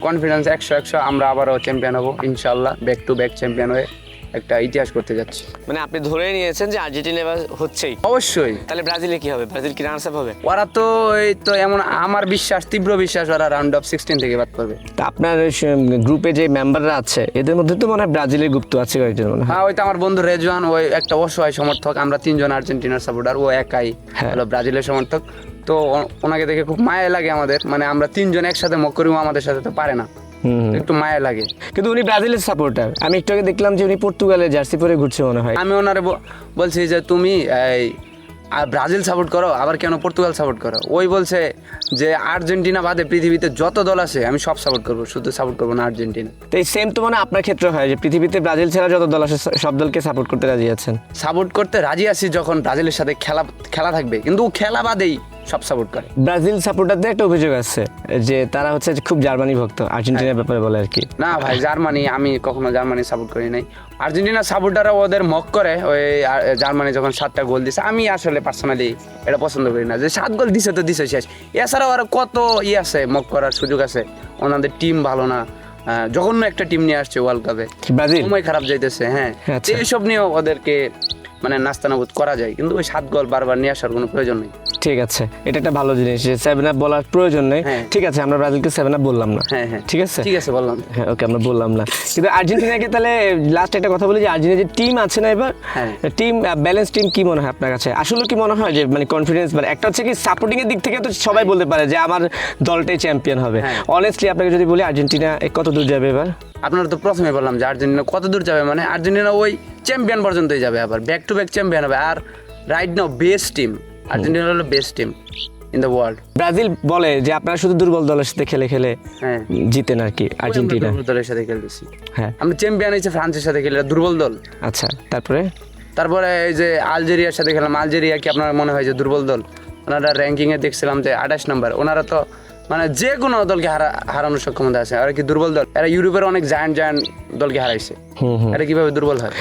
Confidence 100 আমরা আবারও champion হব ইনশাআল্লাহ, ব্যাক টু ব্যাক চ্যাম্পিয়ন হয়ে একটা ইতিহাস করতে যাচ্ছি। মানে আপনি ধরে নিয়েছেন যে আর্জেন্টিনা এবার হচ্ছেই, অবশ্যই। তাহলে ব্রাজিলে কি হবে? ব্রাজিল কি রানার্স আপ হবে? ওরা তো এই তো এমন, আমার বিশ্বাস, তীব্র বিশ্বাস, ওরা রাউন্ড অফ 16 থেকে বাদ করবে। তা আপনার গ্রুপে যে মেম্বাররা আছে এদের মধ্যে তো মনে হয় ব্রাজিলের গুপ্ত আছে কয়েকজন মনে হয়। হ্যাঁ, ওই তো আমার বন্ধু রেজওয়ান, ওই একটা অসহায় সমর্থক, আমরা তিনজন আর্জেন্টিনার সাপোর্টার, ও একাই হলো ব্রাজিলের সমর্থক। তো ওনাকে দেখে খুব মায়া লাগে আমাদের, মানে আমরা তিনজন একসাথে মক করি, ও আমাদের সাথে তো পারে না, একটু মায়া লাগে। কিন্তু উনি ব্রাজিলের সাপোর্টার, আমি একটু আগে দেখলাম যে উনি পর্তুগালের জার্সি পরে ঘুরছে মনে হয়। আমি ওনারে বলছি যে তুমি এই ব্রাজিল সাপোর্ট করো, আবার কেন পর্তুগাল সাপোর্ট করো? ওই বলছে যে আর্জেন্টিনা বাদে পৃথিবীতে যত দল আছে আমি সব সাপোর্ট করবো, শুধু সাপোর্ট করবো না আর্জেন্টিনা। তো এই সেম তো মানে আপনার ক্ষেত্রে হয় যে পৃথিবীতে ব্রাজিল ছাড়া যত দল আছে সব দলকে সাপোর্ট করতে রাজি আছেন? সাপোর্ট করতে রাজি আছি যখন ব্রাজিলের সাথে খেলা থাকবে, কিন্তু খেলা বাদেই সব সাপোর্ট করে। ব্রাজিল সাপোর্টারদের একটা অভিযোগ আছে যে তারা হচ্ছে যে খুব জার্মানি ভক্ত, আর্জেন্টিনার ব্যাপারে বলে আর কি। না ভাই, জার্মানি, আমি কখনো জার্মানি সাপোর্ট করি নাই। আর্জেন্টিনা সাপোর্টাররা ওদের মক করে, ওই জার্মানি যখন 7টা গোল দিছে, আমি আসলে পার্সোনালি এটা পছন্দ করি না, যে 7 গোল দিছে তো দিছে শেষ। এছাড়াও আর কত আছে, মক করার সুযোগ আছে। ওনাদের টিম ভালো না, জঘন্য একটা টিম নিয়ে আসছে ওয়ার্ল্ড কাপে, ব্রাজিল সময় খারাপ যাইতেছে। হ্যাঁ, আচ্ছা। এইসব নিয়েও ওদেরকে মানে নাস্তানাবুদ করা যায়, কিন্তু ওই 7 গোল বারবার নিয়ে আসার কোনো প্রয়োজন নেই। ঠিক আছে, এটা একটা ভালো জিনিস যে 7 আপ বলার প্রয়োজন নেই। হ্যাঁ। ঠিক আছে, আমরা ব্রাজিলকে 7 আপ বললাম না। হ্যাঁ হ্যাঁ, ঠিক আছে ঠিক আছে, বললাম। হ্যাঁ, ওকে, আমরা বললাম না। কিন্তু আর্জেন্টিনাকে তাহলে লাস্ট একটা কথা বলি যে আর্জেন্টিনার যে টিম আছে না এবার, হ্যাঁ। টিম ব্যালেন্স টিম কি মনে হয় আপনার কাছে? আসলে কি মনে হয় যে মানে কনফিডেন্স, মানে একটা হচ্ছে কি সাপোর্টিং এর দিক থেকে তো সবাই বলতে পারে যে আমার দলটাই চ্যাম্পিয়ন হবে। হ্যাঁ। অনেস্টলি আপনাকে যদি বলি আর্জেন্টিনা কত দূর যাবে এবার? আপনারা তো প্রথমে বললাম যে আর্জেন্টিনা কত দূর যাবে, মানে আর্জেন্টিনা ওই চ্যাম্পিয়ন পর্যন্তই যাবে, আবার ব্যাক টু ব্যাক চ্যাম্পিয়ন হবে। আর right now best team Argentina হলো best team in the world. Brazil বলে যে আপনারা শুধু দুর্বল দলের সাথে খেলে খেলে হ্যাঁ, জিতেন আর কি আর্জেন্টিনা। দুর্বল দলের সাথে খেলতেছি। হ্যাঁ, আমরা চ্যাম্পিয়ন হয়েছে ফ্রান্সের সাথে খেলে, দুর্বল দল। আচ্ছা, তারপরে তারপরে এই যে আলজেরিয়ার সাথে খেলাম, আলজেরিয়া কি আপনার মনে হয় যে দুর্বল দল? ওনারা র্যাঙ্কিংয়ে দেখছিলাম যে 28 নম্বর। ওনারা তো মানে যে কোনো দলকে হারানোর সক্ষমতা আছে। আর কি দুর্বল দল? এরা ইউরোপের অনেক জায়ান্ট দলকে হারাইছে, এটা কিভাবে দুর্বল হয়?